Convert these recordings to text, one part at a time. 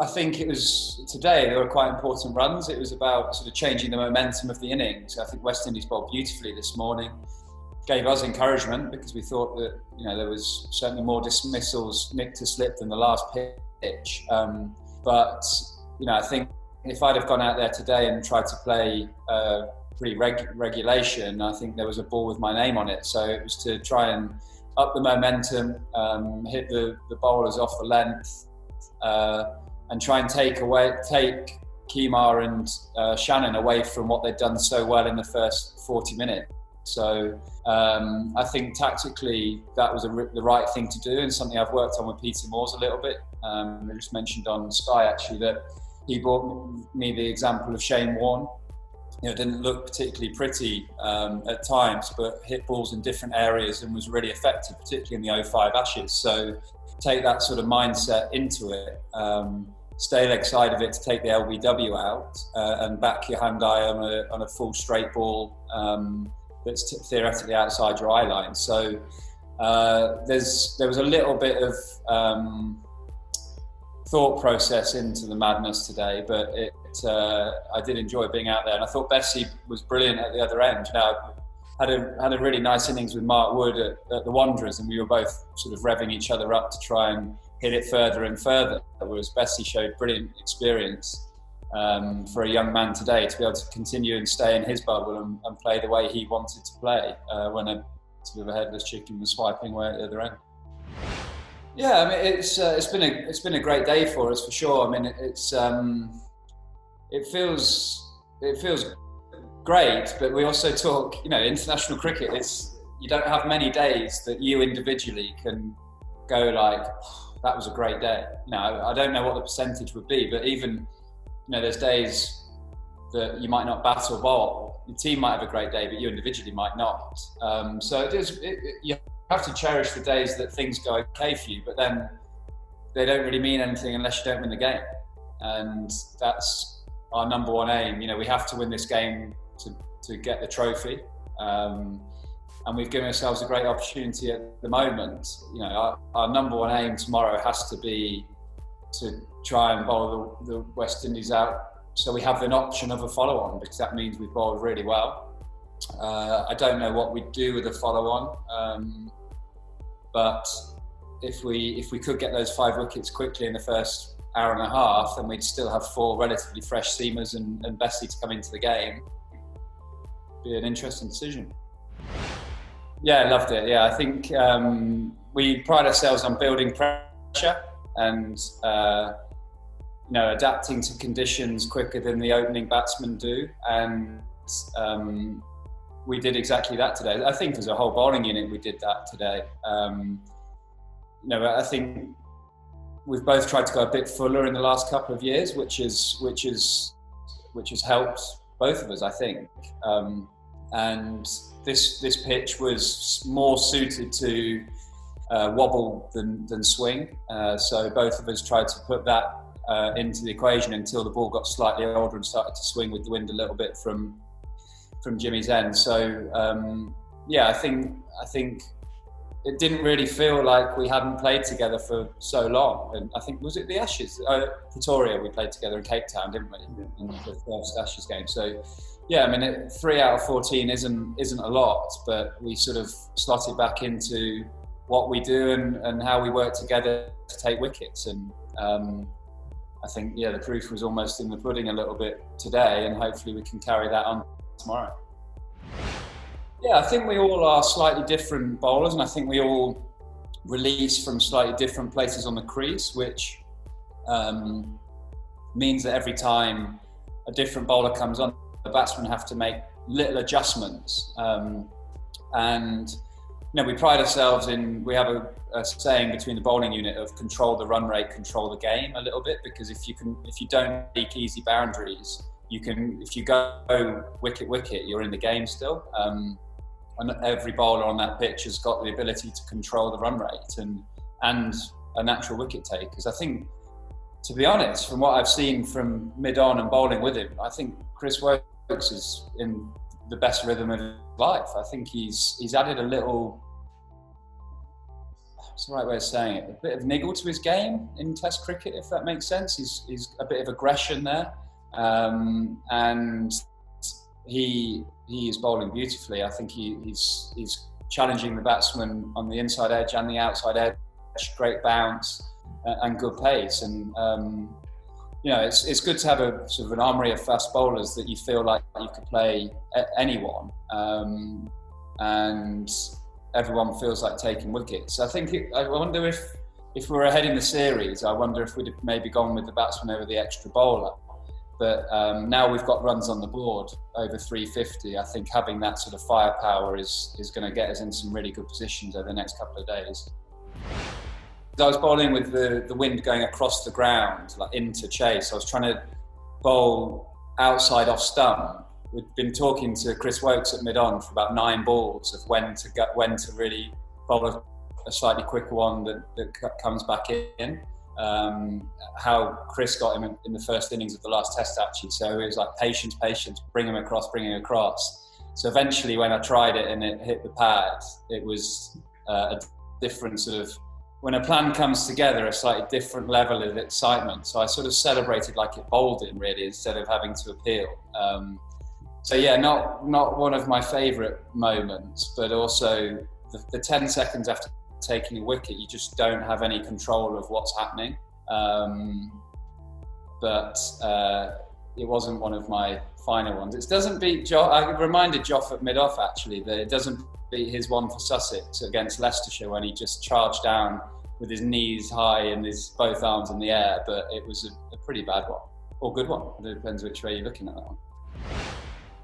think it was today. There were quite important runs. It was about sort of changing the momentum of the innings. I think West Indies bowled beautifully this morning. Gave us encouragement because we thought that there was certainly more dismissals nicked to slip than the last pitch. But I think if I'd have gone out there today and tried to play pre-regulation, I think there was a ball with my name on it. So it was to try and up the momentum, hit the bowlers off the length, and try and take Kemar and Shannon away from what they'd done so well in the first 40 minutes. So I think tactically that was the right thing to do, and something I've worked on with Peter Moores a little bit. I just mentioned on Sky actually that he brought me the example of Shane Warne. Didn't look particularly pretty at times, but hit balls in different areas and was really effective, particularly in the 05 Ashes. So take that sort of mindset into it. Stay leg side of it to take the LBW out and back your hand eye on a full straight ball that's theoretically outside your eye line. So there was a little bit of thought process into the madness today, but I did enjoy being out there, and I thought Bessie was brilliant at the other end. Had a really nice innings with Mark Wood at the Wanderers, and we were both sort of revving each other up to try and hit it further and further, whereas Bessie showed brilliant experience for a young man today to be able to continue and stay in his bubble and play the way he wanted to play when a sort of a headless chicken was swiping away at the other end. Yeah, I mean it's been a great day for us for sure. I mean it feels great, but we also talk international cricket. You don't have many days that you individually can go like, oh, that was a great day. I don't know what the percentage would be, but even there's days that you might not bat or bowl. Your team might have a great day, but you individually might not. So you have to cherish the days that things go okay for you, but then they don't really mean anything unless you don't win the game. And that's our number one aim. We have to win this game to get the trophy. And we've given ourselves a great opportunity at the moment. Our number one aim tomorrow has to be to try and bowl the West Indies out, so we have an option of a follow-on, because that means we've bowled really well. I don't know what we'd do with a follow-on, but if we could get those 5 wickets quickly in the first hour and a half, then we'd still have 4 relatively fresh seamers and Bessie to come into the game. Be an interesting decision. Yeah, I loved it. Yeah, I think we pride ourselves on building pressure and adapting to conditions quicker than the opening batsmen do, and we did exactly that today. I think as a whole bowling unit we did that today. I think we've both tried to go a bit fuller in the last couple of years, which has helped both of us, I think. And this pitch was more suited to wobble than swing. So both of us tried to put that into the equation until the ball got slightly older and started to swing with the wind a little bit from Jimmy's end. So I think it didn't really feel like we hadn't played together for so long. And I think, was it the Ashes? Pretoria, we played together in Cape Town, didn't we? In the first Ashes game. So yeah, I mean, 3 out of 14 isn't a lot, but we sort of slotted back into what we do and how we work together to take wickets. And I think, the proof was almost in the pudding a little bit today, and hopefully we can carry that on tomorrow. Yeah, I think we all are slightly different bowlers, and I think we all release from slightly different places on the crease, which means that every time a different bowler comes on, the batsmen have to make little adjustments. And we pride ourselves in, we have a saying between the bowling unit of control the run rate, control the game a little bit, because if you don't make easy boundaries, if you go wicket, you're in the game still. And every bowler on that pitch has got the ability to control the run rate and a natural wicket take. Because I think, to be honest, from what I've seen from mid-on and bowling with him, I think Chris Wokes is in the best rhythm of his life. I think he's added a little what's the right way of saying it? A bit of niggle to his game in Test cricket, if that makes sense. He's a bit of aggression there, and he is bowling beautifully. I think he's challenging the batsman on the inside edge and the outside edge. Great bounce and good pace, and it's good to have a sort of an armoury of fast bowlers that you feel like you could play anyone, and everyone feels like taking wickets. I wonder if we were ahead in the series, I wonder if we'd have maybe gone with the batsman over the extra bowler. But now we've got runs on the board over 350. I think having that sort of firepower is going to get us in some really good positions over the next couple of days. I was bowling with the wind going across the ground, like into chase. I was trying to bowl outside off stump. We'd been talking to Chris Wokes at mid-on for about 9 balls of when to really bowl a slightly quicker one that comes back in. How Chris got him in the first innings of the last test, actually. So it was like patience, bring him across. So eventually when I tried it and it hit the pad, it was a different sort of, when a plan comes together, a slightly different level of excitement. So I sort of celebrated like it bowled in, really, instead of having to appeal. So yeah, not one of my favourite moments, but also the 10 seconds after taking a wicket, you just don't have any control of what's happening. But it wasn't one of my finer ones. It doesn't beat I reminded Joff at mid-off, actually, that it doesn't beat his one for Sussex against Leicestershire when he just charged down with his knees high and his both arms in the air, but it was a pretty bad one, or good one. It depends which way you're looking at that one.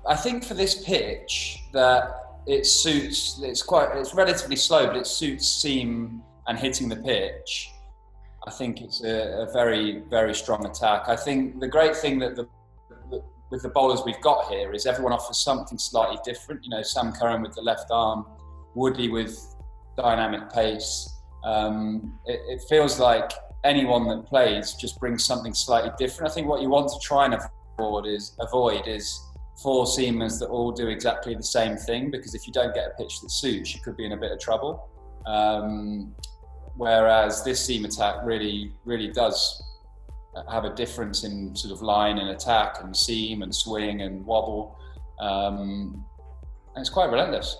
I think for this pitch that it suits, it's relatively slow, but it suits seam and hitting the pitch. I think it's a very, very strong attack. I think the great thing that with the bowlers we've got here is everyone offers something slightly different. Sam Curran with the left arm, Woodley with dynamic pace. It feels like anyone that plays just brings something slightly different. I think what you want to try and avoid is 4 seamers that all do exactly the same thing, because if you don't get a pitch that suits, you could be in a bit of trouble. Whereas this seam attack really, really does have a difference in sort of line and attack and seam and swing and wobble. And it's quite relentless.